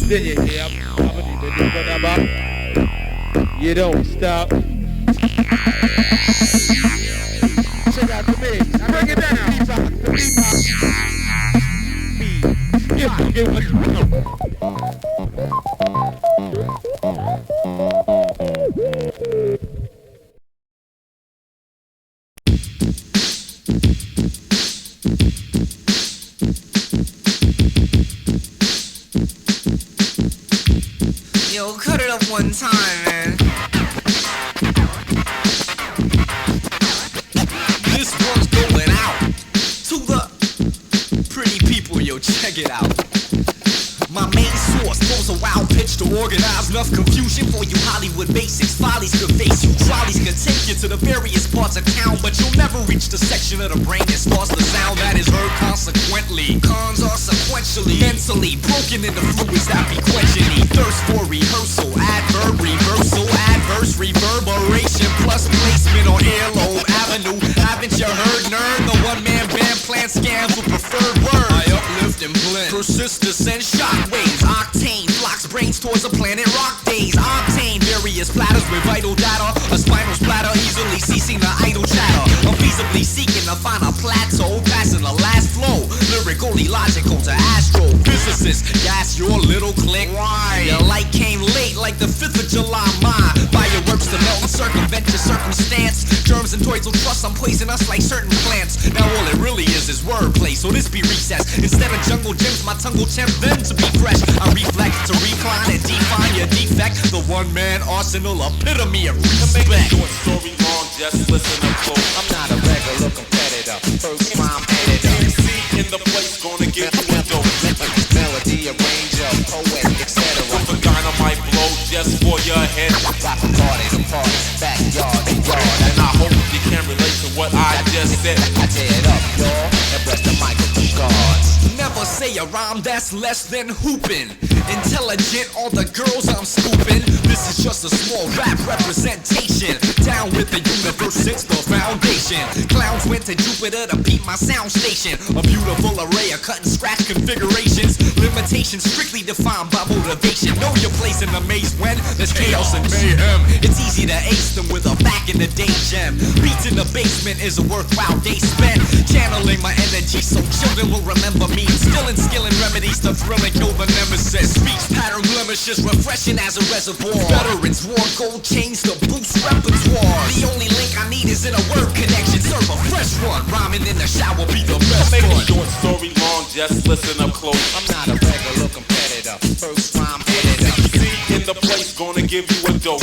Did you hear? You don't stop. Check out the mix. Break it down. Yo, cut it up one time, man. This one's going out to the pretty people, yo, check it out. My main source throws a wild pitch to organize enough confusion for you Hollywood basics. Follies could face you, trolleys could take you to the various parts of town, but you'll never reach the section of the brain that starts the sound that is heard consequently. Cons are sequentially, mentally broken into fluids that be quenching me. Thirst for rehearsal, adverb, reversal, adverse, reverberation, plus placement on earlobe avenue. Haven't you heard, nerd? The one-man band plan scams with preferred words. I uplift and blend, persist, descend, shockwaves, octane, flocks brains towards a planet rock days. Octane, various platters with vital data, a spinal splatter, easily ceasing the idle chatter. Unfeasibly seeking to find a plateau, passing the last flow, lyrically logical to astrophysicists. Gas your little click. Why? Your light came late like the 5th of July. My fireworks to melt and circumvent your circumstance. Germs and toys will trust I'm poison us like certain plants. Now all it really is wordplay, so this be recess. Instead of jungle gyms, my tongue will tempt them to be fresh. I reflect to recline and define your defect. The one-man arsenal epitome of respect. To make a short story long, just listen up close. I'm not a regular competitor, first rhyme editor. MC in the place gonna give you a dose. Melody, arranger, poet, etc. With a dynamite blow just for your head. Rockin' parties and parties, backyard and yard. And I hope you can relate to what I just said. I tear it up, y'all, and bless the mic with the guards. Never say a rhyme that's less than hoopin'. Intelligent, all the girls I'm scooping. This is just a small rap representation. Down with the universe, it's the foundation. Clowns went to Jupiter to beat my sound station. A beautiful array of cut and scratch configurations. Limitations strictly defined by motivation. Know your place in the maze when there's chaos and mayhem. It's easy to ace them with a back in the day gem. Beats in the basement is a worthwhile day spent. Channeling my energy so children will remember me. Instilling skill and remedies to thrill and kill the nemesis. Speech pattern blemishes, refreshing as a reservoir. Veterans wore gold chains to boost repertoire. The only link I need is in a word connection. Serve a fresh one, rhyming in the shower be the best Make fun. a short story long, just listen up close. I'm not a regular competitor, first rhyme editor. MC in the place gonna give you a dose.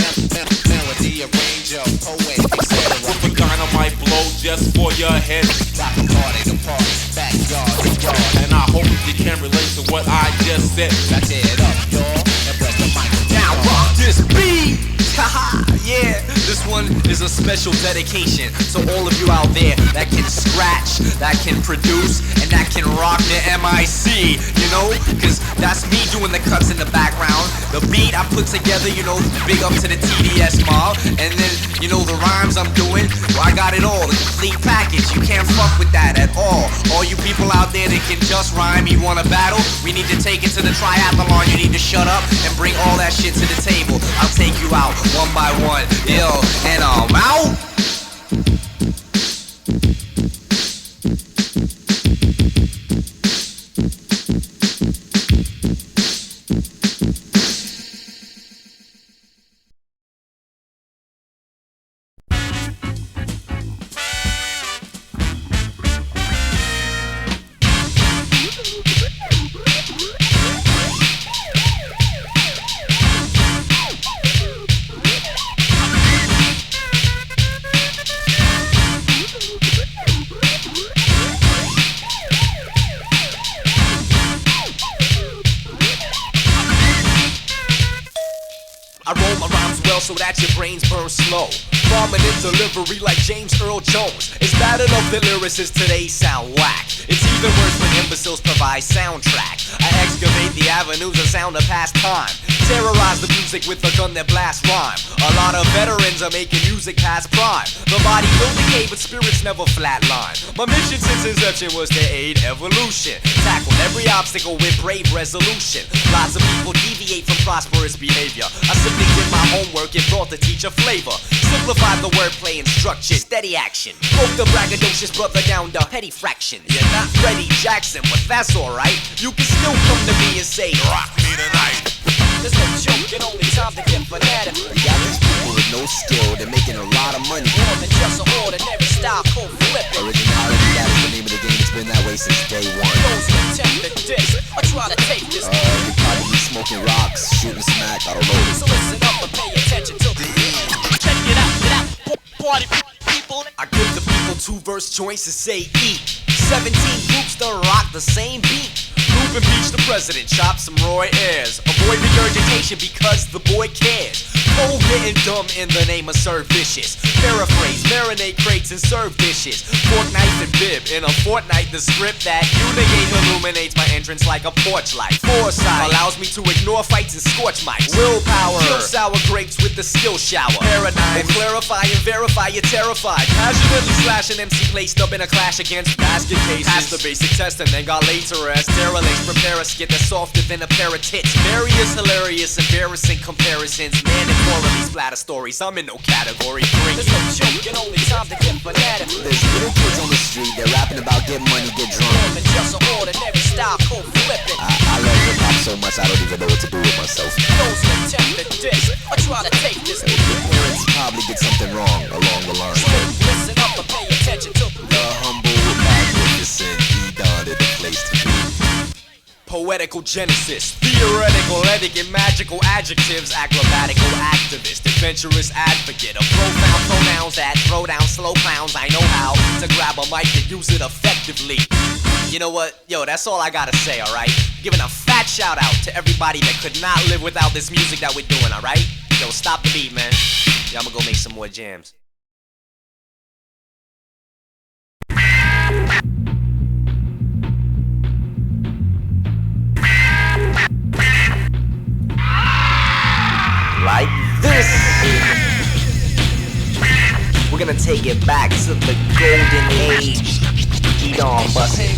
Melody, arranger, poet, etc. With a dynamite blow just for your head. Rockin' parties and parties, backyard and yard. And I hope you can relate to what I just said. I tear it up, y'all, and bless the mic. Now rock this beat! Haha, yeah, this one is a special dedication to all of you out there that can scratch, that can produce, and that can rock the MIC, you know? Cause that's me doing the cuts in the background. The beat I put together, you know, big up to the TDS mob. And then, you know, the rhymes I'm doing, well, I got it all, the complete package. You can't fuck with that at all. All you people out there that can just rhyme, you wanna battle? We need to take it to the triathlon. You need to shut up and bring all that shit to the table. I'll take you out one by one, yo, and I'm out. I roll my rhymes well so that your brains burn slow. Prominent delivery like James Earl Jones. It's bad enough that lyricists today sound whack. It's even worse when imbeciles provide soundtrack. I excavate the avenues of sound of past time. Terrorize the music with a gun that blasts rhyme. A lot of veterans are making music past prime. The body will decay, but spirits never flatline. My mission since inception was to aid evolution. Tackle every obstacle with brave resolution. Lots of people deviate from prosperous behavior. I simply did my homework and brought the teacher flavor. Simplified the wordplay and structure. Steady action. Broke the braggadocious brother down to petty fraction. You're not Freddie Jackson, but that's alright. You can still come to me and say, rock me tonight. There's no joke and only time to get fanatic. You got these people with no skill, they're making a lot of money. More than just an ordinary style called flipping. Originality, that is the name of the game. It's been that way since day one. Those who attempt to diss or try to take this. You probably be smoking rocks, shooting smack, I don't know. So listen up and pay attention to the check it out, party people. I give the people 2 verse choices, say eat. 17 groups to rock the same beat. Move and beach the president, chop some Roy Ayers. Avoid regurgitation because the boy cares. Cold getting dumb in the name of serve vicious. Paraphrase, marinate crates and serve dishes. Fork, knife, and bib in a fortnight. The script that unigate illuminates my entrance like a porch light. Foresight allows me to ignore fights and scorch mics. Willpower, kill sour grapes with the skill shower. Paradigm, will clarify and verify you're terrified. Passionately slash an MC placed up in a clash against basket cases. Passed the basic test and then got laid to rest. Derelict, prepare a skit that's softer than a pair of tits. Various, hilarious, embarrassing comparisons. Mandatorily splatter stories, I'm in no category 3. There's no joke and only time to get fanatic. There's little kids on the street, they're rapping about get money, get drunk. More than just an ordinary style called flipping. I love hip hop so much I don't even know what to do with myself. Those who attempt to diss or try to take this. Your parents probably did something wrong along the line. So listen up and pay attention to The humble, magnificent, Edan is the place to be. poetical genesis, theoretical, etiquette, magical adjectives, acrobatical activist, adventurous advocate, of profound pronouns that throw down slow clowns. I know how to grab a mic and use it effectively. You know what? Yo, that's all I gotta say, alright? Giving a fat shout out to everybody that could not live without this music that we're doing, alright? Yo, stop the beat, man. Yeah, I'm gonna go make some more jams. Like this. We're gonna take it back to the golden age. Edan bustin'.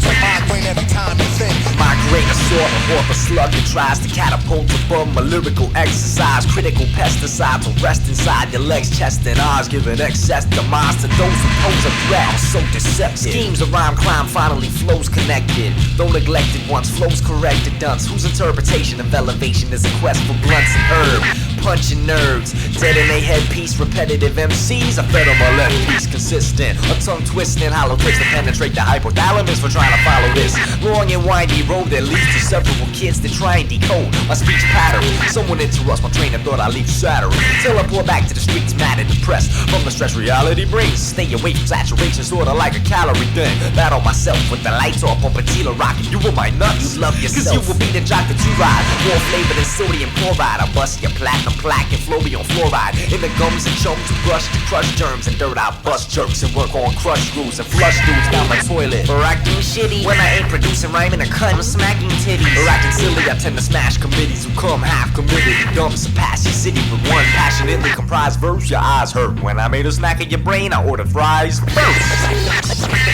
Migrate a sort of a slug that tries to catapult above my lyrical exercise. Critical pesticides will rest inside your legs, chest, and eyes, giving excess demise to those who pose a threat. I'm so deceptive. Schemes of rhyme crime finally flows connected. Though neglected once, flows corrected dunce. Whose interpretation of elevation is a quest for blunts and herb? Punching nerves, detonate headpiece, repetitive MCs. I fed on my left piece, consistent. A tongue twisting, hollow tricks to penetrate the hypothalamus for trying to follow this long and windy road that leads to several kids that try and decode my speech pattern. Someone interrupts my train of thought, I leave shattering. Till I pour back to the streets, mad and depressed from the stress reality brings. Stay away from saturation, sorta like a calorie thing. Battle myself with the lights off on Patila rockin'. You were my nuts, you love yourself. Cause you will be the jock that you ride. More flavor than sodium chloride. I bust your platinum plaque and flow on fluoride. In the gums and chums to brush to crush germs and dirt. I bust jerks and work on crush screws and flush dudes down my toilet. Or acting shitty when I ain't producing rhyming or cut. I'm smacking titties. Or acting silly, I tend to smash committees who come half committed. Dumb surpass your city with one passionately comprised verse. Your eyes hurt when I made a snack of your brain. I ordered fries first.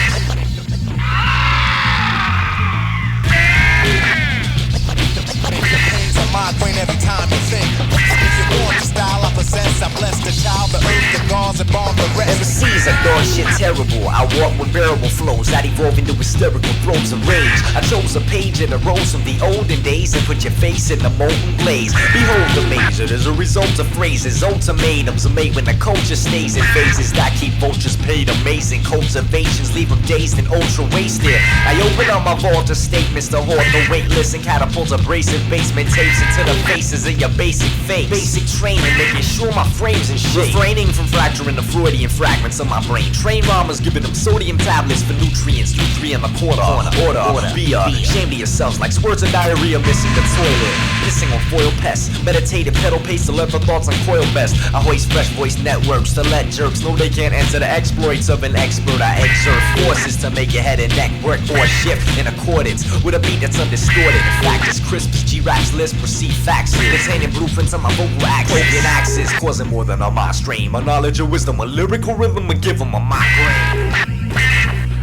Migraine every time you think. If you want the style I possess, I bless the child, the earth, the gods, and bomb the rest. MCs, I thought shit terrible. I walk with bearable flows that evolve into hysterical throats of rage. I chose a page in a rose from the olden days and put your face in the molten blaze. Behold the maze, it is a result of phrases. Ultimatums are made when the culture stays in phases that keep vultures paid. Amazing cultivations leave them dazed and ultra wasted. I open up my vault of statements to hoard the weightless and catapult abrasive basement tapes into the faces of your basic face. Basic training, making sure my frame's in shape. Refraining from fracturing the Freudian fragments of my brain. Train rhymers giving them sodium tablets for nutrients. 2-3 in the quarter. Order. Be ashamed of yourselves like squirts of diarrhea missing the toilet. Pissing on foil pests. Meditative pedal pace to let the thoughts uncoil best. I hoist fresh voice networks to let jerks know they can't enter the exploits of an expert. I exert forces to make your head and neck work or shift in accordance with a beat that's undistorted. In fact, as crisp as G-Rap's list, proceed facts containing blueprints on my vocal axis. Broken axis, causing more than a mild strain. My knowledge of wisdom, a lyrical rhythm, and give them a migraine.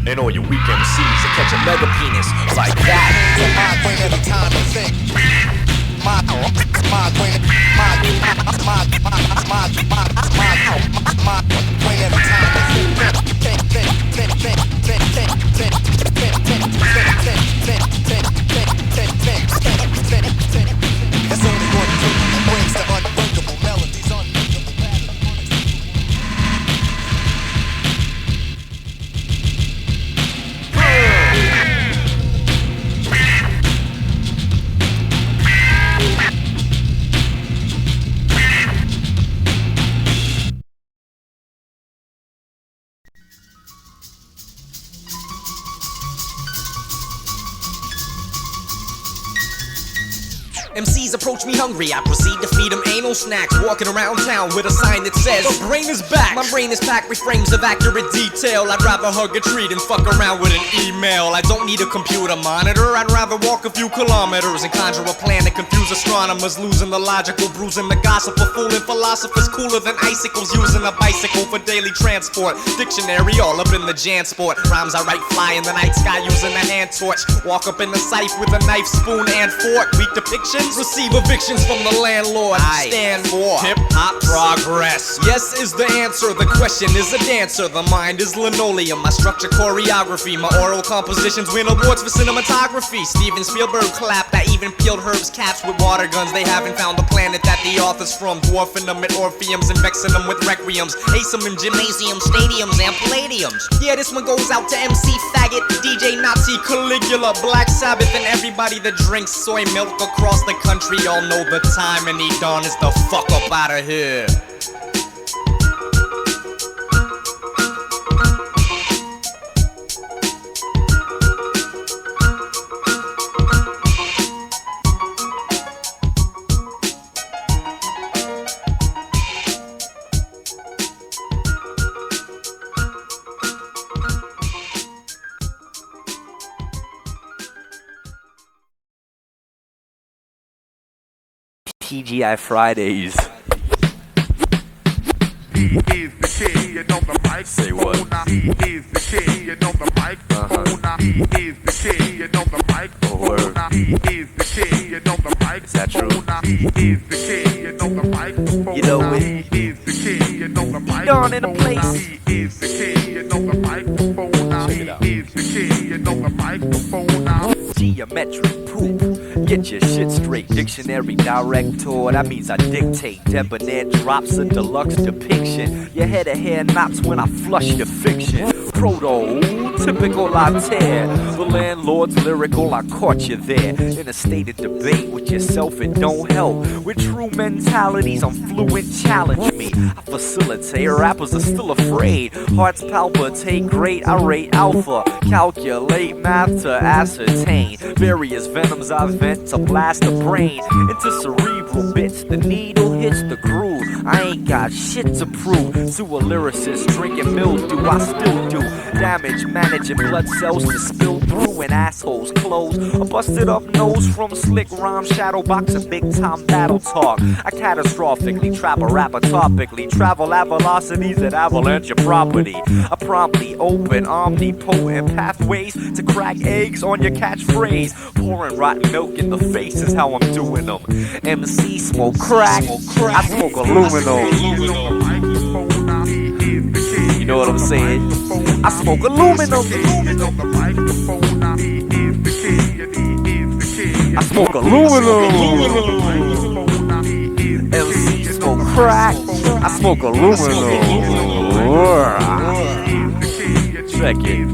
And all your weak MCs that catch a mega penis like that. So migraine every time you think. Migraine every time you that's only one thing that brings the unbreakable melodies, unbreakable MCs approach me hungry, I proceed to feed them anal snacks. Walking around town with a sign that says, the brain is back. My brain is packed with frames of accurate detail. I'd rather hug a tree than fuck around with an email. I don't need a computer monitor, I'd rather walk a few kilometers and conjure a plan that confuse astronomers. Losing the logical, bruising the gossip of fooling philosophers. Cooler than icicles, using a bicycle for daily transport. Dictionary all up in the Jansport. Rhymes I write fly in the night sky using a hand torch. Walk up in the safe with a knife, spoon, and fork. Weak depictions, receive evictions from the landlord. I stand for hip-hop progress. Yes is the answer, the question is a dancer. The mind is linoleum, my structure choreography. My oral compositions win awards for cinematography. Steven Spielberg clapped, I even peeled herbs caps with water guns. They haven't found the planet that the author's from. Dwarfing them at Orpheums and vexing them with requiems. Ace them in gymnasiums, stadiums, and palladiums. Yeah, this one goes out to MC Faggot, DJ Nazi, Caligula, Black Sabbath, and everybody that drinks soy milk across the country. Y'all know the time, and Edan is the fuck up out of here. TGI Fridays. He is the king on the mic. Say what? He is the king on the mic. He is the king on the mic. Word. He is the king on the mic. Is that true? He is the king on the mic. You know it. He is the king on the mic. Edan in the place. He is the king on the microphone. He is the king on the microphone. Geometric poop. Get your shit straight. Dictionary director. That means I dictate. Debonair drops a deluxe depiction. Your head to hair knots when I flush the fiction. Proto-typical latte. The landlord's lyrical, I caught you there. In a state of debate with yourself, it don't help. With true mentalities, I'm fluent, challenge me. I facilitate, rappers are still afraid. Hearts palpitate, great, I rate alpha. Calculate math to ascertain. Various venoms I vent to blast the brain. Into cerebral bits, the needle hits the groove. I ain't got shit to prove. To a lyricist, drinking mildew, I still do damage, managing blood cells to spill through in assholes' clothes. A busted up nose from slick rhyme, shadow boxing, big time battle talk. I catastrophically trap a rapper topically, travel at velocities that avalanche your property. I promptly open omnipotent pathways to crack eggs on your catchphrase. Pouring rotten milk in the face is how I'm doing them. MC smoke crack, I smoke aluminum. You know what I'm saying? I smoke aluminum. I smoke aluminum. MC smoke crack. I smoke aluminum. Check it.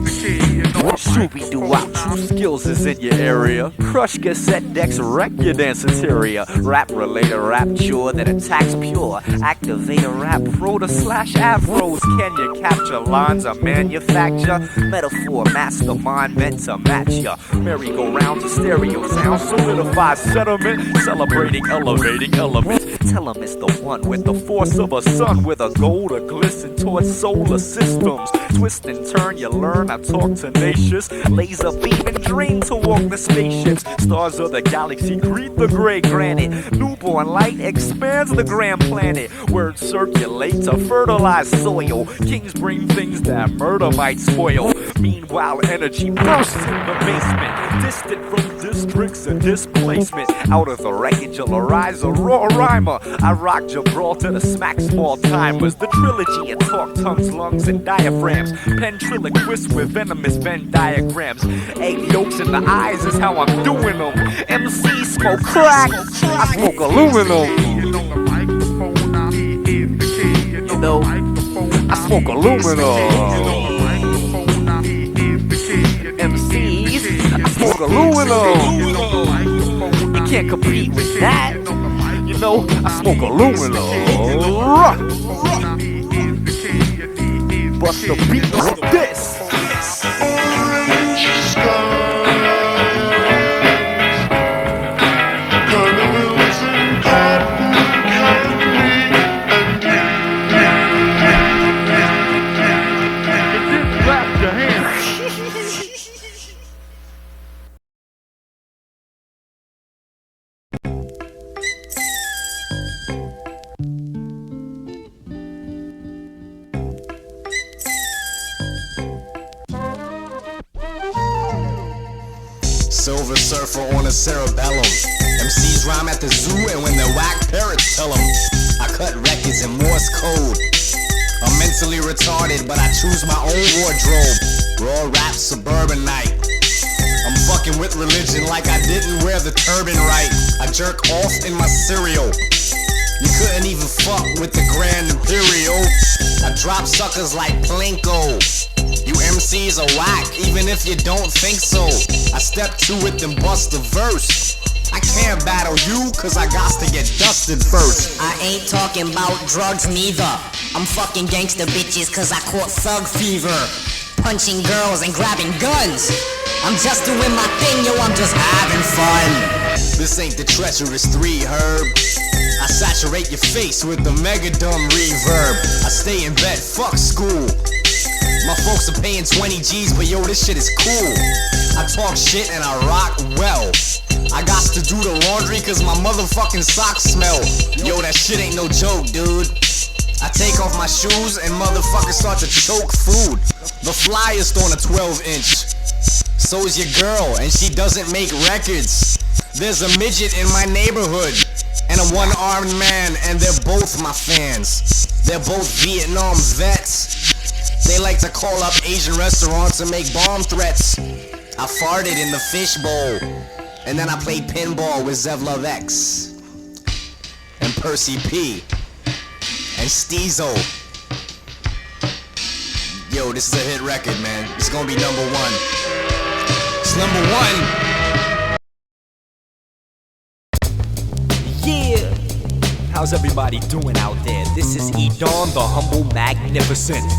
Shooby-doo-wop, true skills is in your area. Crush cassette decks, wreck your dance interior. Rap-related rapture that attacks pure. Activate a rap pro to slash afros. Can you capture lines of manufacture? Metaphor, mastermind meant to match ya. Merry-go-round to stereo sound, solidify sediment. Celebrating, elevating elements. Tell 'em it's the one with the force of a sun, with a goal to glisten towards solar systems. Twist and turn, you learn, I talk tenacious. Laser beam and dream to walk the spaceships. Stars of the galaxy greet the gray granite. Newborn light expands the grand planet. Words circulate to fertilize soil. Kings bring things that murder might spoil. Meanwhile, energy bursts in the basement. Distant from districts and displacement. Out of the wreckage will arise a raw rhymer. I rock Gibraltar to smack small timers. The trilogy of talk, tongues, lungs, and diaphragms. Ventriloquist with venomous Venn diagrams. Egg yolks in the eyes is how I'm doing them. MC smoke crack, I smoke aluminum. You know, I smoke aluminum. MCs, I smoke aluminum. You can't compete with that. You know, I smoke aluminum. Bust the beat like this. Silver surfer on a cerebellum. MCs rhyme at the zoo, and when they're whack, parrots tell them. I cut records in Morse code. I'm mentally retarded, but I choose my own wardrobe. Raw rap, suburbanite. I'm fucking with religion like I didn't wear the turban right. I jerk off in my cereal. You couldn't even fuck with the Grand Imperial. I drop suckers like Plinko. You MCs are whack, even if you don't think so. I step to it and bust the verse. I can't battle you, cause I got to get dusted first. I ain't talking about drugs neither. I'm fucking gangster bitches cause I caught thug fever. Punching girls and grabbing guns. I'm just doing my thing, yo, I'm just having fun. This ain't the treacherous 3 herb. I saturate your face with the mega dumb reverb. I stay in bed, fuck school. My folks are paying 20 G's, but yo, this shit is cool. I talk shit and I rock well. I got to do the laundry cause my motherfucking socks smell. Yo, that shit ain't no joke, dude. I take off my shoes and motherfuckers start to choke food. The flyest on a 12-inch. So's your girl and she doesn't make records. There's a midget in my neighborhood and a one-armed man, and they're both my fans. They're both Vietnam vets. They like to call up Asian restaurants and make bomb threats. I farted in the fishbowl, and then I played pinball with Zev Love X and Percy P and Steezo. Yo, this is a hit record, man. It's gonna be #1. It's #1. Yeah! How's everybody doing out there? This is Edan, the humble magnificent.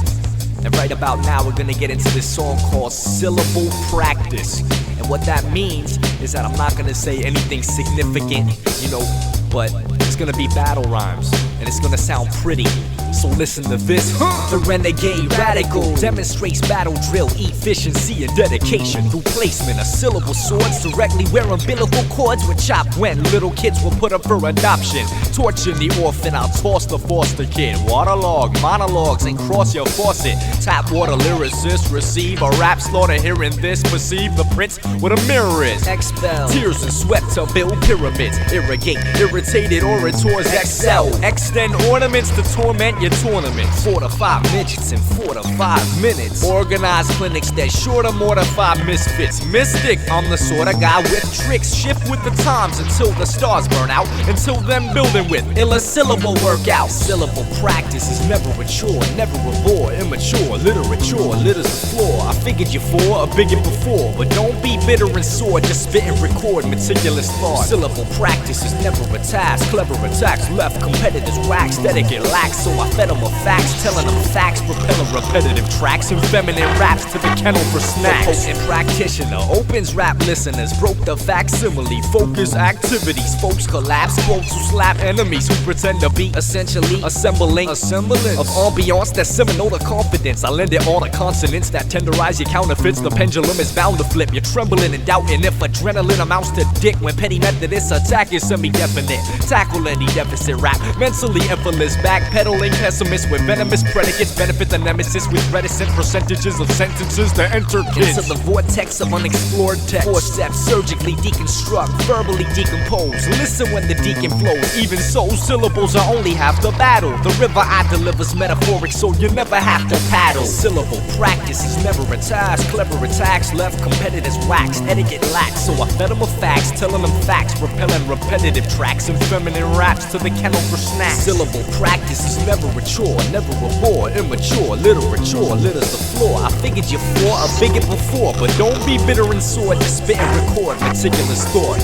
And right about now we're gonna get into this song called Syllable Practice. And what that means is that I'm not gonna say anything significant, you know, but it's gonna be battle rhymes. And it's gonna sound pretty. So listen to this. The renegade radical demonstrates battle drill, efficiency and dedication through placement of syllable swords directly where umbilical cords were chopped when little kids were put up for adoption. Torture the orphan, I'll toss the foster kid. Waterlog, monologues, and cross your faucet. Tap water lyricist, receive a rap slaughter hearing this. Perceive the prince with a mirror is. Expel tears and sweat to build pyramids. Irrigate irritated orators excel. Extend ornaments to torment your tournament. 4 to 5 midgets in 4 to 5 minutes. Organize clinics that sure to mortify misfits. Mystic, I'm the sort of guy with tricks. Shift with the times until the stars burn out. Until then building with illa syllable workout. Syllable practice is never a chore, never a bore. Immature literature litters the floor. I figured you for a bigot before, but don't be bitter and sore. Just spit and record meticulous thought. Syllable practice is never a task. Clever attacks left competitors wax. Etiquette lax, so I fed them with facts, telling them facts, propelling repetitive tracks and feminine raps to the kennel for snacks. The potent practitioner opens rap listeners, broke the facsimile, focus activities. Folks collapse, quotes who slap enemies who pretend to be essentially assembling of ambiance that's seminal to confidence. I lend it all to consonants that tenderize your counterfeits. The pendulum is bound to flip. You're trembling and doubting if adrenaline amounts to dick when petty Methodist attack is semi-definite. Tackle any deficit rap, mentally effortless, backpedaling pessimists with venomous predicates. Benefit the nemesis with reticent percentages of sentences to enter kids into the vortex of unexplored text. 4 steps surgically deconstruct, verbally decompose. Listen when the deacon flows. Even so, syllables are only half the battle. The river I deliver's metaphoric, so you never have to paddle. Syllable practice is never a task. Clever attacks left competitors waxed. Etiquette lax, so I fed them with facts, telling them facts, repelling repetitive tracks and feminine raps to the kennel for snacks. Syllable practice is never a chore, never a bore. Immature literature litters the floor. I figured you for a bigot before, but don't be bitter and sore. Just spit and record meticulous thought.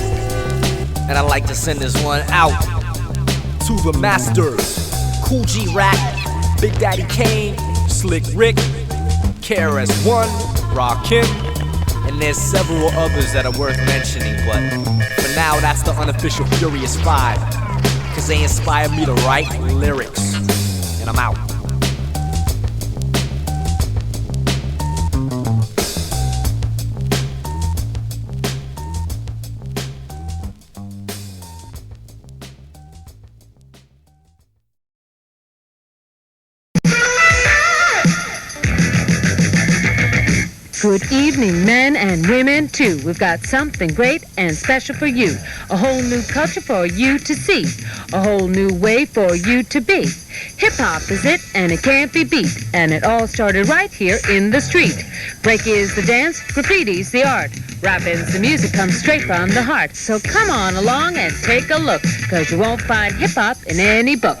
And I'd like to send this one out to the masters: Cool G Rap, Big Daddy Kane, Slick Rick, KRS-One, Rakim, and there's several others that are worth mentioning, but for now that's the unofficial Furious 5, cause they inspired me to write lyrics. And I'm out. Good evening, men and women, too. We've got something great and special for you. A whole new culture for you to see. A whole new way for you to be. Hip-hop is it, and it can't be beat. And it all started right here in the street. Break is the dance, graffiti's the art. Rapping's the music, comes straight from the heart. So come on along and take a look, cause you won't find hip-hop in any book.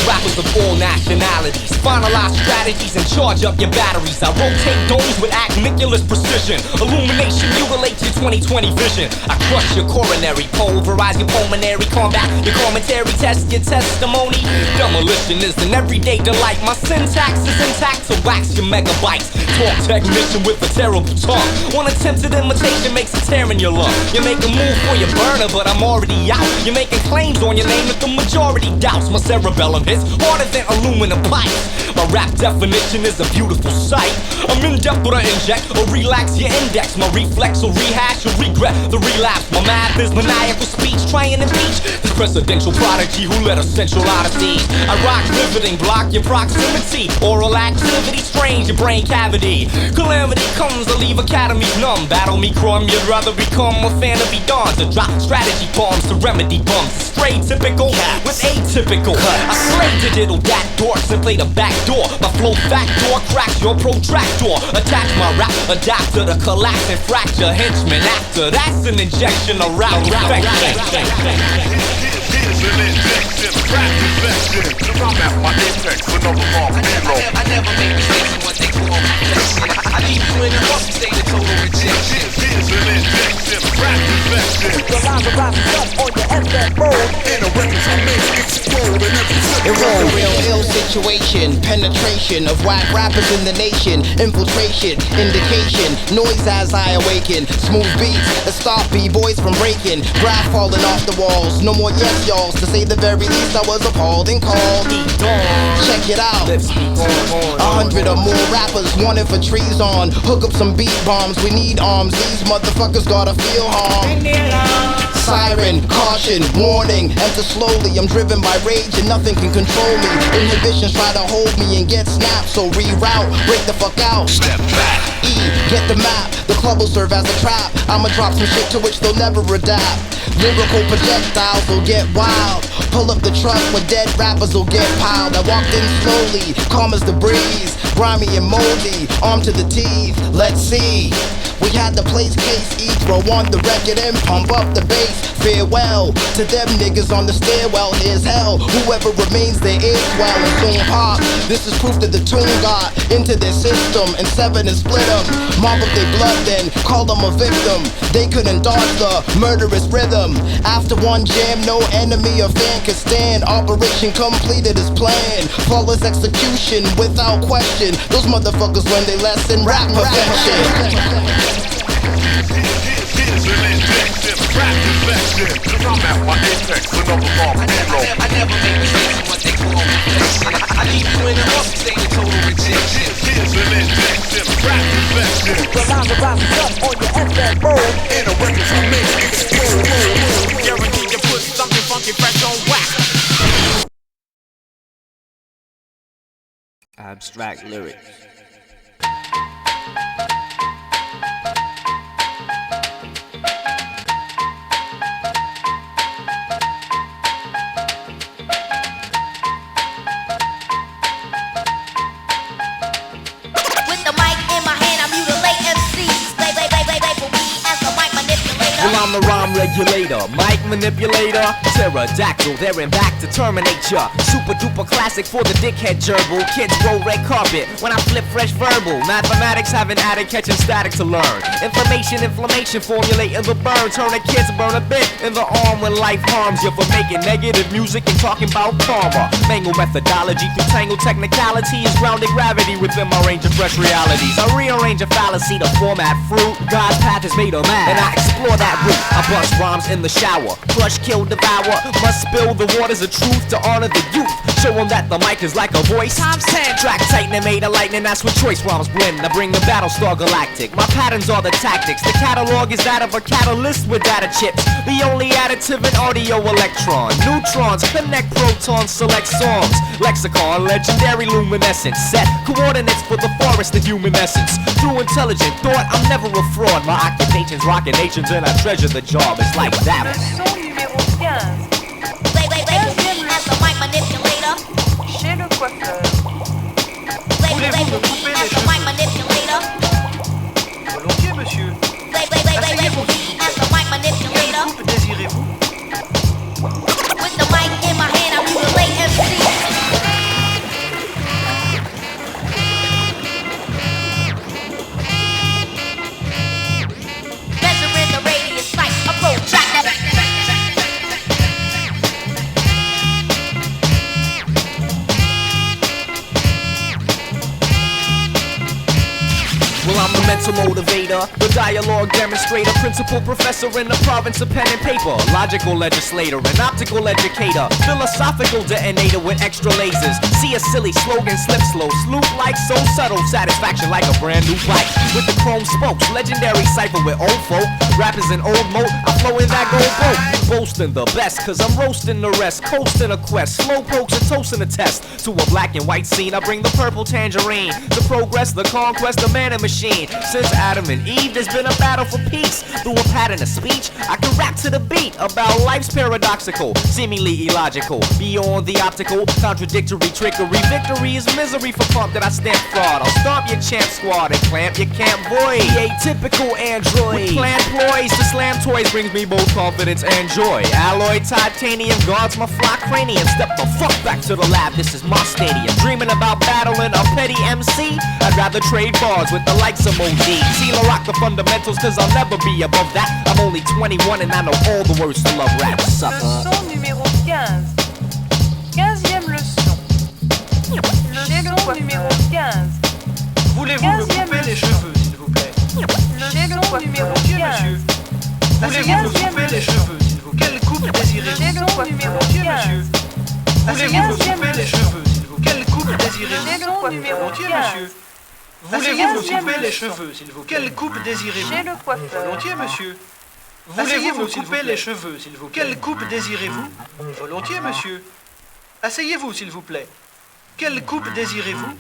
Rappers of all nationalities, finalize strategies and charge up your batteries. I rotate domes with acniculous precision. Illumination mutilates your 2020 vision. I crush your coronary, pulverize your pulmonary, combat your commentary, test your testimony. Demolition is an everyday delight. My syntax is intact to wax your megabytes. Talk technician with a terrible tongue. One attempted imitation makes a tear in your lung. You make a move for your burner, but I'm already out. You're making claims on your name that the majority doubts. My cerebellum hits harder than aluminum pipes. My rap definition is a beautiful sight. I'm in depth with I inject or relax your index. My reflex will rehash or regret the relapse. My math is maniacal speech, trying to impeach this presidential prodigy who led a central odyssey. I rock riveting, block your proximity. Oral activity strains your brain cavity. Calamity comes to leave academies numb. Battle me crumb, you'd rather become a fan of Edan. To drop strategy bombs to remedy bumps. Straight typical with atypical. I slay digital dat dorks and play the back door. My flow factor cracks your protractor. Attach my rap, adapt to the collapse and fracture. Henchman actor, that's an injection of rap infection. Here's an injection, rap infection. Cause I'm at my apex, another wrong hero. I never make mistakes in what they call rejection. I leave you in a rough state of total rejection. Here's an injection, rap infection. The lines are rising up on your FM mode. In a record to make explode and every It was a real ill situation. Penetration of whack rappers in the nation. Infiltration, indication, noise as I awaken. Smooth beats that stop b-boys from breaking. Graph falling off the walls. No more yes y'alls. To say the very least, I was appalled and called. Check it out. 100 or more rappers wanted for trees on. Hook up some beat bombs. We need arms. These motherfuckers gotta feel harm. Siren, caution, warning. Enter slowly. I'm driven by rage and nothing can control me. Inhibitions try to hold me and get snapped, so reroute, break the fuck out. Step back. E, get the map, the club will serve as a trap. I'ma drop some shit to which they'll never adapt. Lyrical projectiles will get wild. Pull up the truck where dead rappers will get piled. I walked in slowly, calm as the breeze, grimy and moldy, armed to the teeth. Let's see. We had the place case E, throw on the record and pump up the bass. Farewell to them niggas on the stairwell. Here's hell, whoever remains there is well. And soon pop, this is proof that the tune got into their system and severed and split them. Mop up their blood then, call them a victim. They couldn't dodge the murderous rhythm. After one jam, no enemy or fan could stand. Operation completed as planned. Flawless execution without question. Those motherfuckers learned their lesson, rap perfection. Here's an injection, rap infection. 'Cause I'm at my apex, the number one hero. I never make mistakes in what they call reflection. I leave you in the up state of total rejection. Here's an injection, rap infection. Remind me rising up on your FM mode. And the records I make explode. Guarantee you put something funky fresh on wax. Abstract lyrics. With the mic in my hand, I mutilate MCs. Play for me as the mic manipulator. Well, I'm the rhyme regulator, mic manipulator, pterodactyl, there and back to terminate ya. Super duper classic for the dickhead gerbil. Kids roll red carpet when I flip fresh verbal. Mathematics have an addict catching static to learn. Information, inflammation, formulating the burn. Turn a kid's burn a bit in the arm when life harms you for making negative music and talking about karma. Mangle methodology through tangled technicality is grounded gravity within my range of fresh realities. I rearrange a fallacy to format fruit. God's path is made of man, and I explore that route. I bust rhymes in the shower, crush, kill, devour. Must spill the waters of truth to honor the youth. Show them that the mic is like a voice. Times 10, track tightening, made of lightning. That's what choice rhymes blend. I bring the Battlestar Galactic. My patterns are the tactics. The catalog is that of a catalyst with data chips. The only additive in audio electron. Neutrons connect protons, select songs. Lexicon, legendary luminescence. Set coordinates for the forest of human essence. Through intelligent thought, I'm never a fraud. My occupation's rocking nations and I treasure the job. It's like that. Le son numéro 15. Play for me as the mic manipulator. Chez le coiffeur. Play for me as the mic manipulator. Volontiers, monsieur. Play for me as the mic manipulator. Coupe désirez-vous? With the mic in my hand, I mutilate MCs. Measuring the radius, sight, approach, track that. Well, I'm the mental motivator, the dialogue demonstrator, principal professor in the province of pen and paper, logical legislator, an optical educator, philosophical detonator with extra lasers. See a silly slogan, slip slow, sloop like so subtle, satisfaction like a brand new bike. With the chrome spokes, legendary cipher with old folk, rappers in old moat, I flow in that gold boat. Boasting the best, cause I'm roasting the rest, coasting a quest, slow pokes and toasting a test. To a black and white scene, I bring the purple tangerine, to progress, the conquest, the man and machine. Since Adam and Eve, there's been a battle for peace. Through a pattern of speech, I can rap to the beat about life's paradoxical, seemingly illogical, beyond the optical, contradictory trickery. Victory is misery for pump that I stamp fraud. I'll stomp your champ squad and clamp your camp void. The atypical android with plant ploys to slam toys brings me both confidence and joy. Alloy titanium guards my fly cranium. Step the fuck back to the lab, this is my stadium. Dreaming about battling a petty MC, I'd rather trade bars with the likes of OD. Tila rock the fundamentals cause I'll never be above that. I'm only 21 and I know all the words to love rap, Le sucker. son numéro 15. 15e leçon. Le son numéro 15. Voulez-vous me couper les cheveux, s'il vous plaît? Le son numéro 15. Voulez-vous me couper les cheveux, s'il vous plaît? Quelle coupe désirez-vous? Le son numéro Volontiers, 15. monsieur. Voulez-vous me couper les cheveux, s'il vous plaît? Quelle coupe Le désirez-vous? son numéro Volontiers, 15. monsieur. Voulez-vous me couper les cheveux, s'il vous plaît? Quelle coupe désirez-vous? Chez le coiffeur. Volontiers, monsieur. Voulez-vous me couper les cheveux, s'il vous plaît? Quelle coupe désirez-vous? Volontiers, monsieur. Asseyez-vous, s'il vous plaît. Quelle coupe désirez-vous?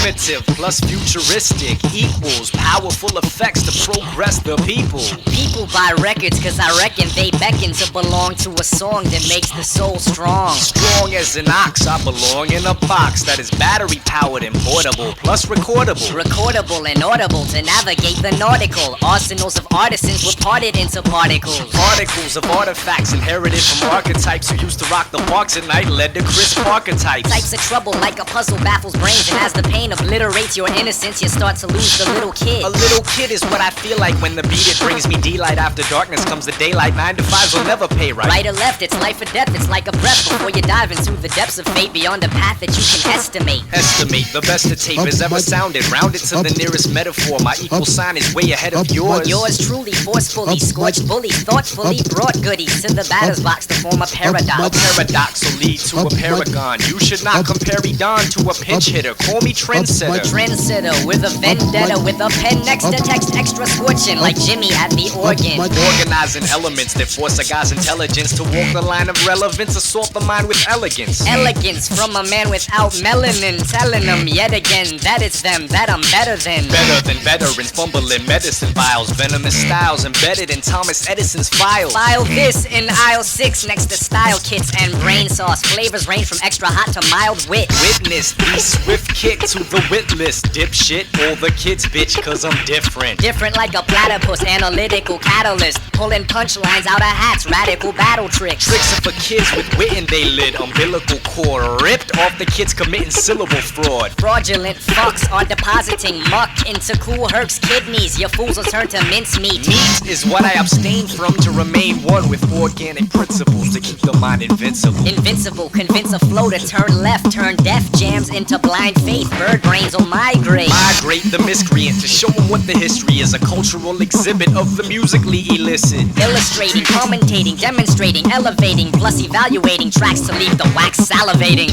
Primitive plus futuristic equals powerful effects to progress the people. People buy records cause I reckon they beckon to belong to a song that makes the soul strong. Strong as an ox, I belong in a box that is battery powered and portable, plus recordable. Recordable and audible to navigate the nautical. Arsenals of artisans were parted into particles. Particles of artifacts inherited from archetypes who used to rock the parks at night led to crisp archetypes. Types of trouble like a puzzle baffles brains, and as the pain obliterates your innocence, you start to lose the little kid. A little kid is what I feel like when the beat it brings me daylight. After darkness comes the daylight. 9 to 5s will never pay right. Right or left, it's life or death. It's like a breath before you dive into the depths of fate beyond a path that you can estimate. Estimate the best a tape has ever sounded. Round it to the nearest metaphor. My equal sign is way ahead of yours. Yours truly, forcefully, scorched bully, thoughtfully brought goodies to the batter's box to form a paradox. A paradox will lead to a paragon. You should not compare Edan to a pinch hitter. Call me trendsetter. Trendsetter with a vendetta, with a pen next to text, extra scorching like Jimmy at the organ. Organizing elements that force a guy's intelligence to walk the line of relevance, assault the mind with elegance. Elegance from a man without melanin, telling them yet again that it's them, that I'm better than. Better than veterans, fumbling medicine vials, venomous styles embedded in Thomas Edison's files. File this in aisle 6 next to style kits and brain sauce. Flavors range from extra hot to mild wit. Witness the swift kick to the witless dipshit. All the kids bitch cause I'm different. Different like a platypus, analytical catalyst. Pulling punchlines out of hats, radical battle tricks. Tricks are for kids with wit in they lid. Umbilical cord ripped off the kids committing syllable fraud. Fraudulent fucks are depositing muck into Cool Herc's kidneys. Your fools will turn to mincemeat. Meat is what I abstain from to remain one with organic principles to keep the mind invincible. Invincible, convince a flow to turn left, turn deaf jams into blind faith. Bird brains will migrate. Migrate the miscreant to show them what the history is. A cultural exhibit of the musically illicit. Illustrating, commentating, demonstrating, elevating, plus evaluating tracks to leave the wax salivating.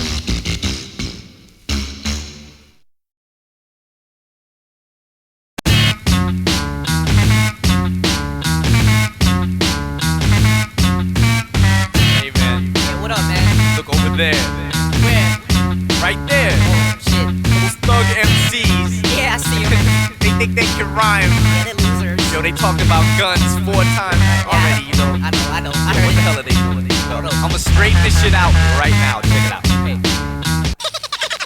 Hey man, Hey, what up, man? look over there. Where? Right there. Oh, shit. Those thug MCs. Yeah, I see him. They think they can rhyme. Yeah, they're losers. Yo, they talked about guns 4 times already, you know. I know. I What heard the it. hell are they doing? I'ma straighten this shit out right now. Check it out.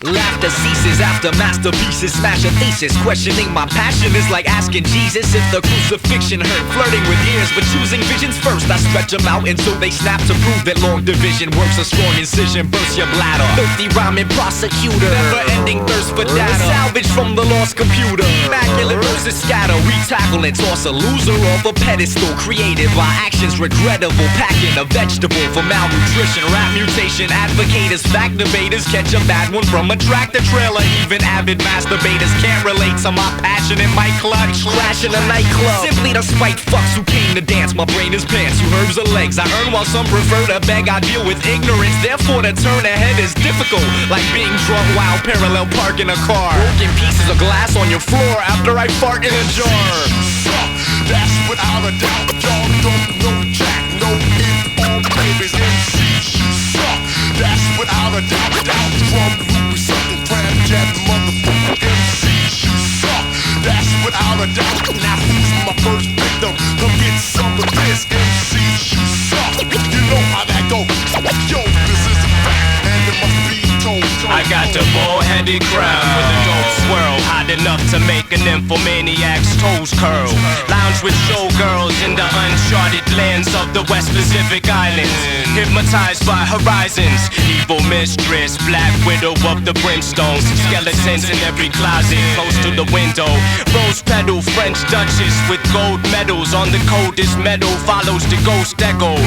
Laughter ceases after masterpieces smash a thesis. Questioning my passion is like asking Jesus if the crucifixion hurt. Flirting with ears, but choosing visions first. I stretch them out until they snap to prove that long division works. A strong incision bursts your bladder. Thirsty rhyming prosecutor, never-ending thirst for data. Salvage from the lost computer. Immaculate verses scatter. We tackle and toss a loser off a pedestal. Created by actions regrettable. Packing a vegetable for malnutrition. Rap mutation. Advocators, fact debaters. Catch a bad one from a tractor trailer. Even avid masturbators can't relate to my passion in my clutch. Crashing a nightclub simply to spite fucks who came to dance. My brain is pants, you herbs are legs. I earn while some prefer to beg. I deal with ignorance, therefore to turn ahead is difficult. Like being drunk while parallel parking a car. Broken pieces of glass on your floor after I fart in a jar. That's without a doubt. Y'all don't know jack, no hip-hop babies, MCs, you suck. That's without a doubt. From Louis something crab jab motherfucker MCs, you suck. That's without a doubt. Now who's my first victim? Come get some of this. MCs, you suck. You know how that goes. Yo, this is a fact, and it must be told. I got the bald-headed crown with a dope swirl, hot enough to make an nymphomaniac's toes curl. Lounge with showgirls in the uncharted lands of the West Pacific Islands. Hypnotized by horizons, evil mistress, black widow of the brimstones. Skeletons in every closet, close to the window. Rose petal, French duchess with gold medals. On the coldest metal follows the ghost echo.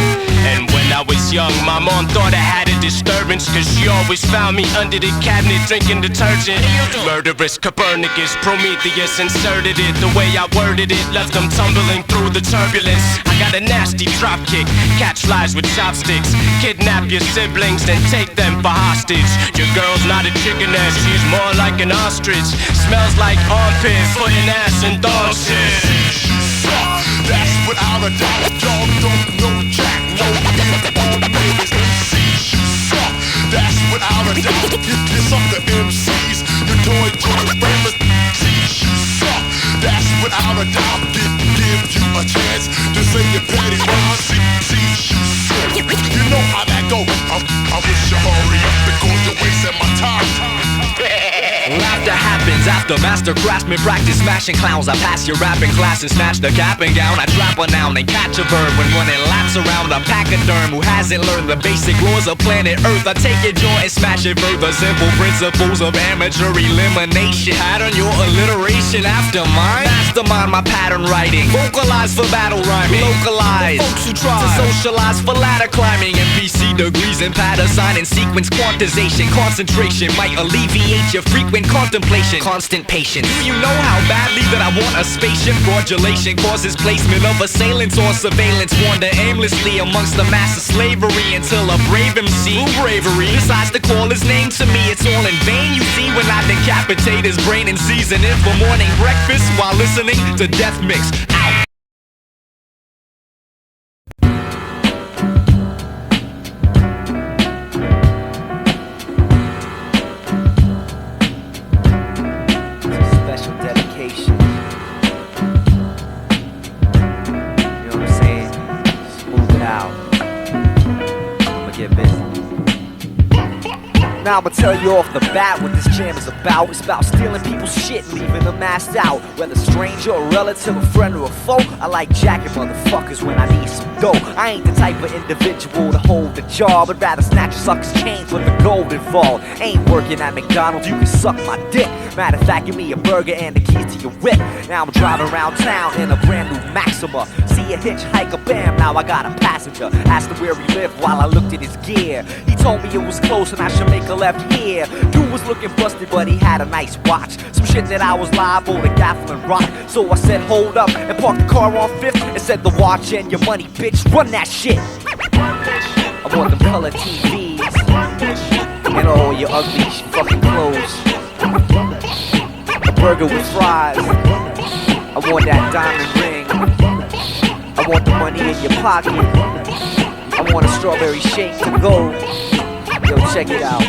And when I was young, my mom thought I had a disturbance, cause she always found me under inverted cabinet drinking detergent. Murderous Copernicus, Prometheus inserted it. The way I worded it left them tumbling through the turbulence. I got a nasty drop kick, catch flies with chopsticks, kidnap your siblings and take them for hostage. Your girl's not a chicken ass, she's more like an ostrich. Smells like armpit, foot and ass and dog shit. That's without a doubt. Y'all don't know jack, no babies MCs. You suck. That's without a doubt. You suck the MCs. Your toy famous MCs. You suck. That's without a doubt. Give you a chance to say your petty rhymes. You suck. You know how that go. I wish you hurry up because you're wasting my time. Laughter happens after master craftsman practice smashing clowns. I pass your rapping class and snatch the cap and gown. I trap a noun and catch a bird when running laps around a pachyderm who hasn't learned the basic laws of planet Earth. I take your jaw and smash it further. Simple principles of amateur elimination. Pattern your alliteration after mine. Mastermind my pattern writing. Vocalize for battle rhyming. Localize folks who try to socialize for ladder climbing. MPC degrees and pattern sign and sequence quantization. Concentration might alleviate your frequent contemplation, constant patience. Do you know how badly that I want a spaceship? Fraudulation causes placement of assailants on surveillance. Wander aimlessly amongst the mass of slavery until a brave MC, through bravery, decides to call his name to me. It's all in vain, you see, when I decapitate his brain and season it for morning breakfast while listening to Death Mix. Ow. Now I'ma tell you off the bat what this jam is about. It's about stealing people's shit and leaving them assed out. Whether stranger or relative, a friend or a foe, I like jacking motherfuckers when I need some dough. I ain't the type of individual to hold a job, but rather snatch a sucker's chains with the gold involved. Ain't working at McDonald's, you can suck my dick. Matter of fact, give me a burger and the keys to your whip. Now I'm driving around town in a brand new Maxima. See a hitchhiker, bam, now I got a passenger. Asked him where he lived while I looked at his gear. He told me it was close and I should make a left here. Dude was looking busted, but he had a nice watch. Some shit that I was liable to gaffle and rock. So I said, hold up, and parked the car on 5th and said, the watch and your money, bitch, run that shit. I want them color TVs and all your ugly fucking clothes. A burger with fries. I want that diamond ring. I want the money in your pocket. I want a strawberry shake to go. Yo, check it out.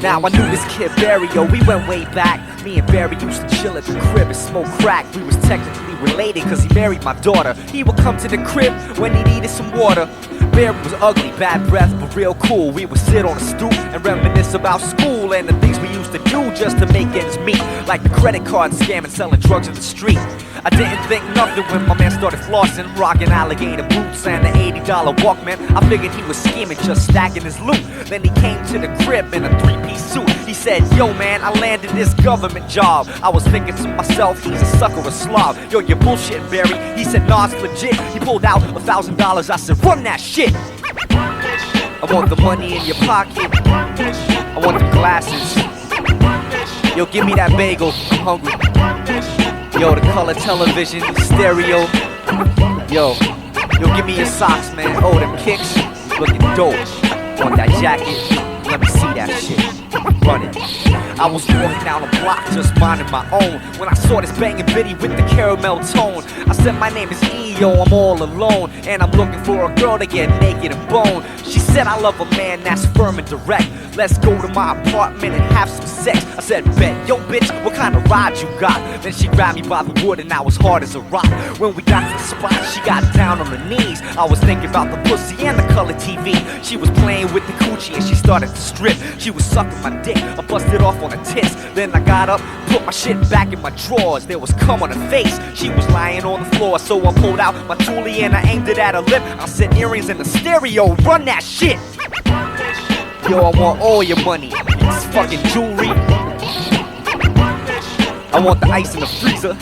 Now I knew this kid Barry, yo, we went way back. Me and Barry used to chill at the crib and smoke crack. We was technically related cause he married my daughter. He would come to the crib when he needed some water. Barry was ugly, bad breath, but real cool. We would sit on a stoop and reminisce about school and the things we used to do just to make ends meet. Like the credit card scam and selling drugs in the street. I didn't think nothing when my man started flossing, rocking alligator boots and the $80 Walkman. I figured he was scheming, just stacking his loot. Then he came to the crib in a 3-piece suit. He said, yo man, I landed this government job. I was thinking to myself, he's a sucker, a slob. Yo, you're bullshitting, Barry. He said, nah, it's legit. He pulled out $1,000. I said, run that shit. I want the money in your pocket. I want the glasses. Yo, give me that bagel, I'm hungry. Yo, the color television, stereo. Yo, give me your socks, man. Oh, them kicks, looking dope. Want that jacket? Let me see that shit. Run it. I was walking down a block just minding my own when I saw this banging bitty with the caramel tone. I said, my name is E.O., I'm all alone, and I'm looking for a girl to get naked and bone. She said, I love a man that's firm and direct. Let's go to my apartment and have some sex. I said, bet. Yo, bitch, what kind of ride you got? Then she grabbed me by the wood and I was hard as a rock. When we got to the spot, she got down on her knees. I was thinking about the pussy and the color TV. She was playing with the coochie and she started to strip. She was sucking my dick, I busted off on her tits. Then I got up, put my shit back in my drawers. There was cum on her face, she was lying on the floor. So I pulled out my toolie and I aimed it at her lip. I said, earrings in the stereo, run that shit. Yo, I want all your money, this fucking jewelry. I want the ice in the freezer.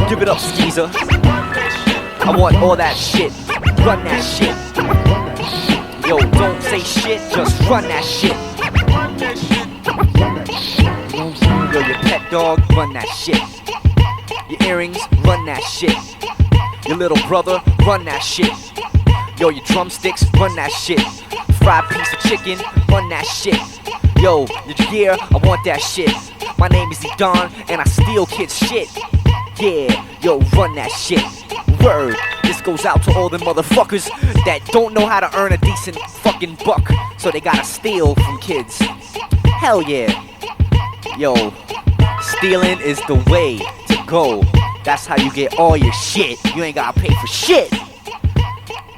Give it up, skeezer. I want all that shit, run that shit. Yo, don't say say shit, just run that shit. Yo, your pet dog, run that shit. Your earrings, run that shit. Your little brother, run that shit. Yo, your drumsticks, run that shit. Fried piece of chicken, run that shit. Yo, your gear, I want that shit. My name is Edan, and I steal kids' shit. Yeah, yo, run that shit. Word, this goes out to all the motherfuckers that don't know how to earn a decent fucking buck, so they gotta steal from kids. Hell yeah. Yo, stealing is the way to go. That's how you get all your shit. You ain't gotta pay for shit.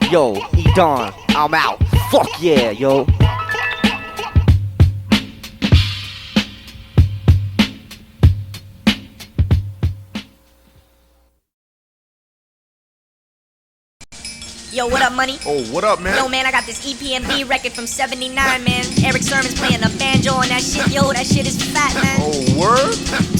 Yo, Edan, I'm out. Fuck yeah, yo. Yo, what up, money? Oh, what up, man? Yo, man, I got this EPMD record from '79, man. Eric Sermon's playing the banjo on that shit. Yo, that shit is fat, man. Oh, word?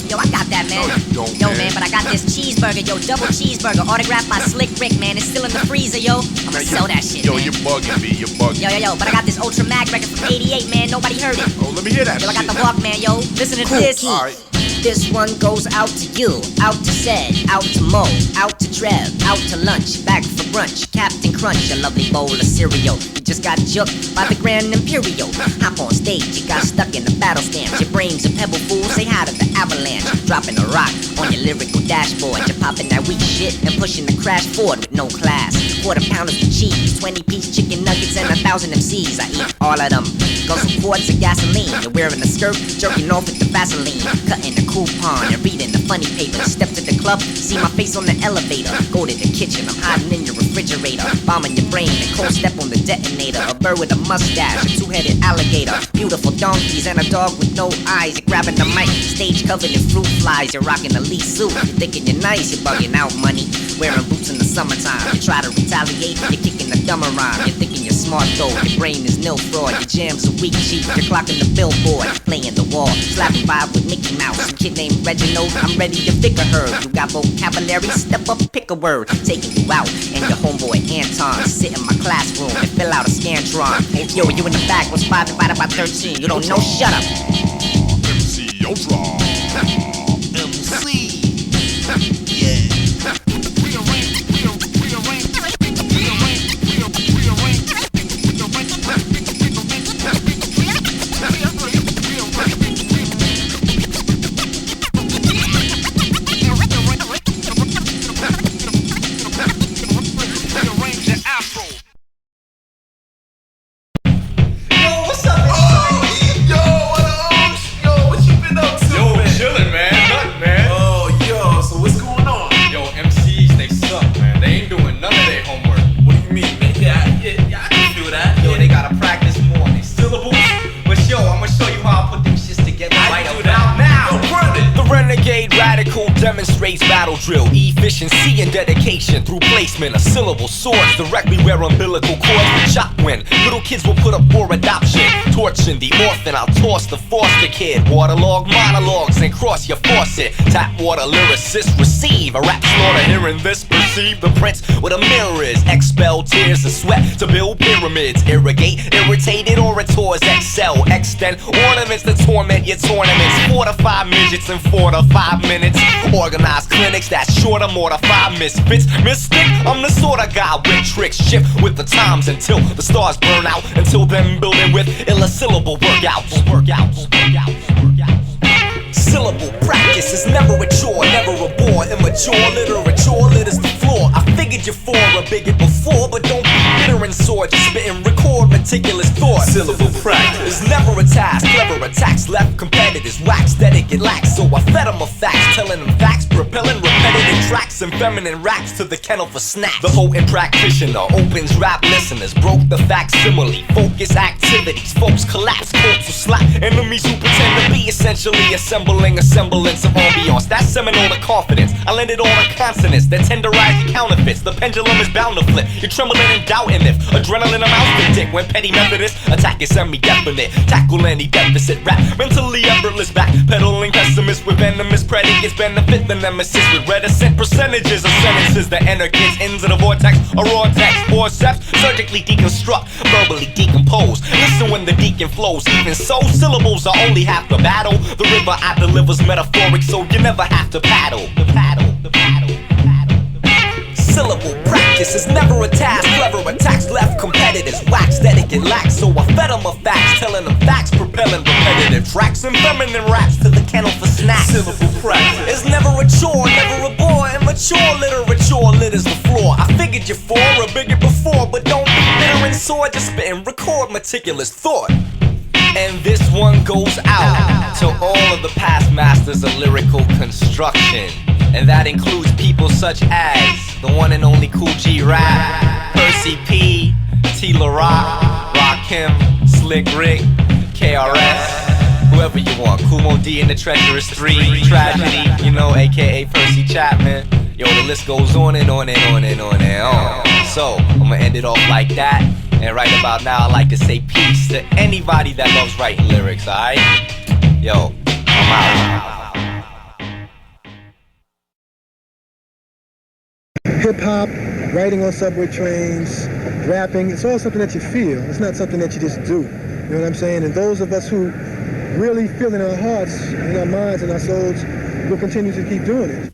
Yo, I got that, man. No, you don't, yo, man, but I got this cheeseburger, yo, double cheeseburger, autographed by Slick Rick, man. It's still in the freezer, yo. I'm gonna sell that shit, yo, man. Yo, you're bugging me. You're bugging me. Yo, but I got this Ultra Mag record from '88, man. Nobody heard it. Oh, let me hear that. Yo, I got the Walkman, yo. Listen to this. All right. This one goes out to you, out to Sed, out to Mo, out to Trev, out to lunch, back for brunch, Captain Crunch, a lovely bowl of cereal. You just got juked by the Grand Imperial. Hop on stage, you got stuck in the battle stance. Your brain's a pebble fool, say hi to the avalanche. Dropping a rock on your lyrical dashboard. You're popping that weak shit and pushing the crash forward with no class. Quarter pounders of cheese, 20-piece chicken nuggets, and 1,000 MCs. I eat all of them. Go some quarts of gasoline. You're wearing a skirt, jerking off with the Vaseline. Cutting the coupon and reading the funny paper. Step to the club, see my face on the elevator. Go to the kitchen, I'm hiding in your refrigerator. Bombing your brain, and cold step on the detonator. A bird with a mustache, a two-headed alligator. Beautiful donkeys and a dog with no eyes. You're grabbing the mic, stage covered in fruit flies. You're rocking a Lee suit, you're thinking you're nice. You're bugging out money, wearing boots in the summertime. You try to retaliate, you're kicking the dumber rhyme. You're thinking you're smart though, your brain is nil fraud. Your jam's a weak cheek, you're clocking the billboard. Playing the wall, slapping vibe with Mickey Mouse. Some kid named Reginald, I'm ready to vicar her. You got vocabulary, step up, pick a word. Taking you out, and your homeboy Anton sit in my classroom and fill out a Scantron. Yo, you in the back, what's 5 divided by 13? You don't know, shut up. MC Ultra. MC. Yeah. Demonstrates battle drill, efficiency and dedication through placement of syllable swords directly where umbilical cords will chop when little kids will put up for adoption. Torching the orphan, I'll toss the foster kid. Waterlog monologues and cross your faucet. Tap water lyricist, receive a rap slaughter. Hearing this, perceive the prince with a mirror is. Expel tears and sweat to build pyramids. Irrigate, irritated orators excel. Extend ornaments to torment your tournaments. 4 to 5 midgets in 4 to 5 minutes. Organized clinics that sure to mortify misfits. Mystic, I'm the sort of guy with tricks. Shift with the times until the stars burn out. Until then building with syllable workouts. Syllable practice is never a chore, never a bore. Immature literature litters the floor. I figured you for a bigot before, but don't be bitter and sore. Just spit and record meticulous thoughts. Syllable practice is never a task. Clever attacks left competitors wax that it get lax. So I fed them a facts, telling them facts, propelling repetitive tracks and feminine racks to the kennel for snacks. The potent practitioner opens rap listeners, broke the facsimile. Focus activities, folks collapse, quotes will slap enemies who pretend to be essentially assembling a semblance of ambiance. That's Seminole to confidence. I lend it all in consonants that tenderize your counterfeits. The pendulum is bound to flip. You're trembling and doubting if adrenaline amounts to dick. When petty Methodists attack is semi-definite. Tackle any deficit rap, mentally effortless. Backpedaling pessimists with venomous predicates. Benefit the nemesis with reticent percentages of sentences. The anarchists into the vortex or raw text. Forceps surgically deconstruct, verbally decompose. Listen when the deacon flows. Even so, syllables are only half the battle. The river I deliver's metaphoric, so you never have to paddle. The paddle. Syllable practice is never a task. Clever attacks left competitors wax etiquette lax. So I fed them a facts, telling them facts, propelling repetitive tracks and feminine raps to the kennel for snacks. Syllable practice is never a chore, never a bore. Immature literature litters the floor. I figured you for a bigot before, but don't be bitter and sore. Just spit and record meticulous thought. And this one goes out to all of the past masters of lyrical construction. And that includes people such as the one and only Cool G Rap, Percy P, T La Rock, Rakim, Slick Rick, KRS, whoever you want. Kumo D and the Treacherous 3, Tragedy, you know, aka Percy Chapman. Yo, the list goes on and on and on and on and on. So, I'm gonna end it off like that. And right about now, I like to say peace to anybody that loves writing lyrics, alright? Yo, I'm out. Hip-hop, writing on subway trains, rapping, it's all something that you feel. It's not something that you just do. You know what I'm saying? And those of us who really feel in our hearts, in our minds, and our souls, will continue to keep doing it.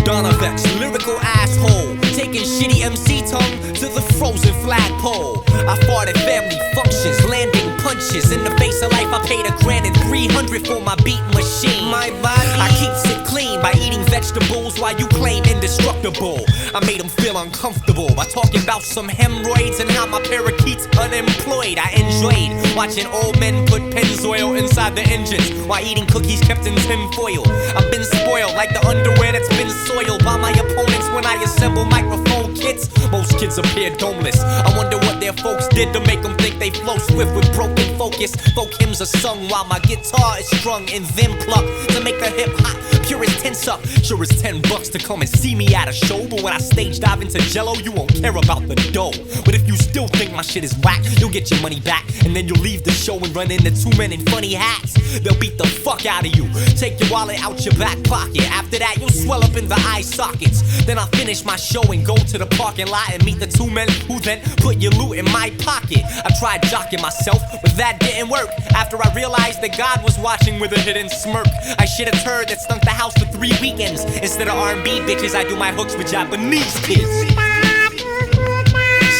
Donovex, lyrical asshole, taking shitty MC tongue to the frozen flagpole. I fought at family functions, landing punches in the face of life. I paid $1,300 for my beat machine. My body, I keeps it clean by eating vegetables while you claim indestructible. I made them feel uncomfortable by talking about some hemorrhoids and how my parakeet's unemployed. I enjoyed watching old men put Pennzoil inside the engines while eating cookies kept in tin foil. I've been spoiled like the underwear that's been soiled by my opponents when I assemble microphone kits. Most kids appear domeless. I wonder what their folks did to make them think they flow swift with broken focus. Folk hymns are sung while my guitar is strung and then plucked to make the hip hop pure as tense up. Sure as $10 to come and see me at a show, but when I stage dive into Jello, you won't care about the dough. But if you still think my shit is whack, you'll get your money back, and then you'll leave the show and run into two men in funny hats. They'll beat the fuck out of you, take your wallet out your back pocket. After that, you'll swell up in the eye sockets. Then I'll finish my show and go to the parking lot and meet the two men who then put your loot in my pocket. I tried jocking myself, but that didn't work. After I realized that God was watching with a hidden smirk, I shit a turd that stunk the house for 3 weekends. Instead of R&B bitches, I do my hooks with Japanese kids.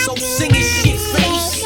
So sing it, shit face.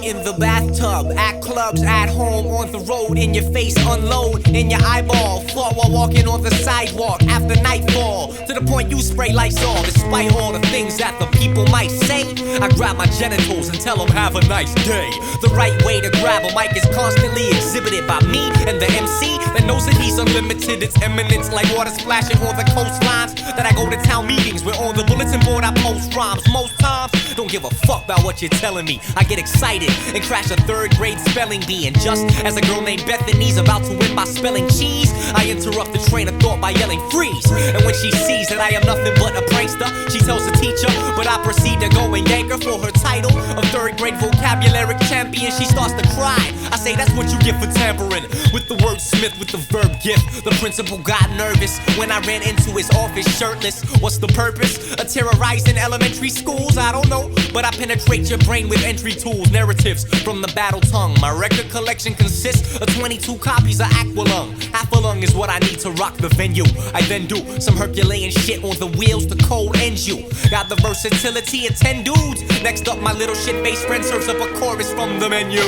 In the bathtub, at clubs, at home, on the road, in your face, unload, in your eyeball, fought while walking on the sidewalk after nightfall, to the point you spray Lysol, despite all the things that the people might say. I grab my genitals and tell them have a nice day. The right way to grab a mic is constantly exhibited by me and the MC that knows that he's unlimited. It's eminence like water splashing on the coastlines that I go to town meetings where on the bulletin board I post rhymes. Most times, don't give a fuck about what you're telling me. I get excited and crash a 3rd grade spelling bee. And just as a girl named Bethany's about to win by spelling cheese, I interrupt the train of thought by yelling freeze. And when she sees that I am nothing but a prankster, she tells the teacher, but I proceed to go and yank her for her title of 3rd grade vocabulary champion. She starts to cry. I say that's what you get for tampering with the word Smith with the verb gift. The principal got nervous when I ran into his office shirtless. What's the purpose of terrorizing elementary schools? I don't know, but I penetrate your brain with entry tools, narratives from the battle tongue. My record collection consists of 22 copies of Aqualung. Half a lung is what I need to rock the venue. I then do some Herculean shit on the wheels to cold end you. Got the versatility of 10 dudes. Next up, my little shit bass friend serves up a chorus from the menu.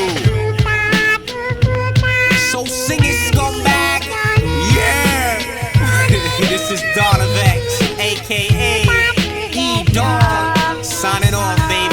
So sing it, scumbag. Yeah. This is Dawn of X, aka Edan, signing off, baby.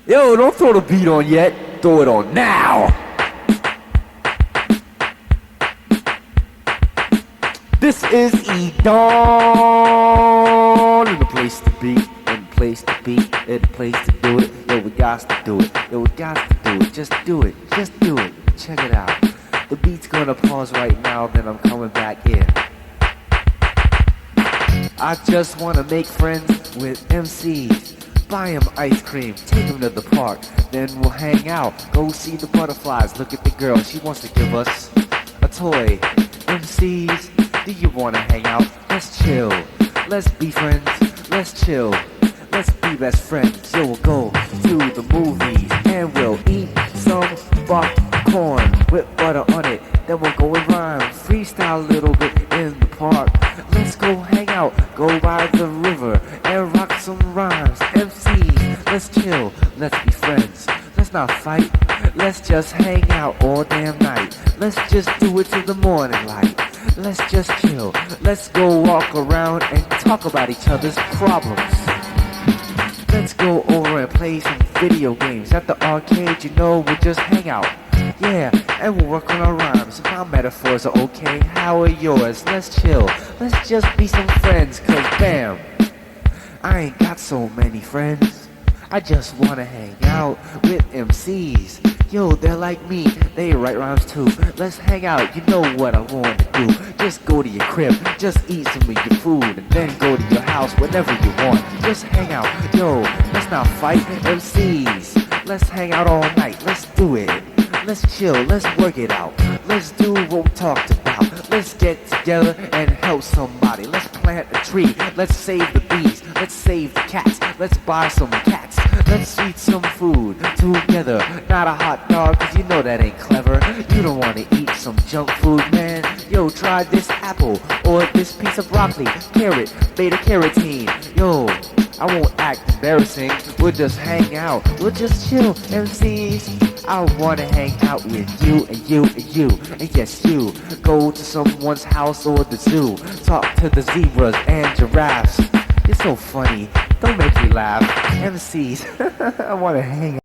Yo, don't throw the beat on yet. Throw it on now. This is Edan, in the place to be, in the place to be, in the place to do it. Yo, we got to do it. Yo, we got to do it. Just do it. Just do it. Check it out. The beat's gonna pause right now, then I'm coming back in. I just wanna make friends with MCs. Buy him ice cream, take him to the park, then we'll hang out. Go see the butterflies, look at the girl, she wants to give us a toy. MCs, do you wanna hang out? Let's chill, let's be friends, let's chill, let's be best friends. Yo, we'll go to the movies and we'll eat some popcorn with butter on it. Then we'll go and rhyme, freestyle a little bit in the park. Let's go hang out, go by the river and rock some rhymes. MCs, let's chill, let's be friends. Let's not fight, let's just hang out all damn night. Let's just do it till the morning light. Let's just chill, let's go walk around and talk about each other's problems. Let's go over and play some video games at the arcade, you know, we'll just hang out. Yeah, and we'll work on our rhymes. My metaphors are okay, how are yours? Let's chill, let's just be some friends, cause bam, I ain't got so many friends. I just wanna hang out with MCs. Yo, they're like me, they write rhymes too. Let's hang out, you know what I wanna do. Just go to your crib, just eat some of your food, and then go to your house whenever you want. Just hang out, yo, let's not fight MCs. Let's hang out all night, let's do it. Let's chill, let's work it out. Let's do what we talked about. Let's get together and help somebody. Let's plant a tree, let's save the bees, let's save the cats. Let's buy some cats, let's eat some food together. Not a hot dog, cause you know that ain't clever. You don't wanna eat some junk food, man. Yo, try this apple, or this piece of broccoli, carrot, beta carotene. Yo, I won't act embarrassing, we'll just hang out, we'll just chill, MCs. I wanna hang out with you and you and you, and yes you. Go to someone's house or the zoo, talk to the zebras and giraffes. You're so funny, don't make me laugh. MCs, I wanna hang out.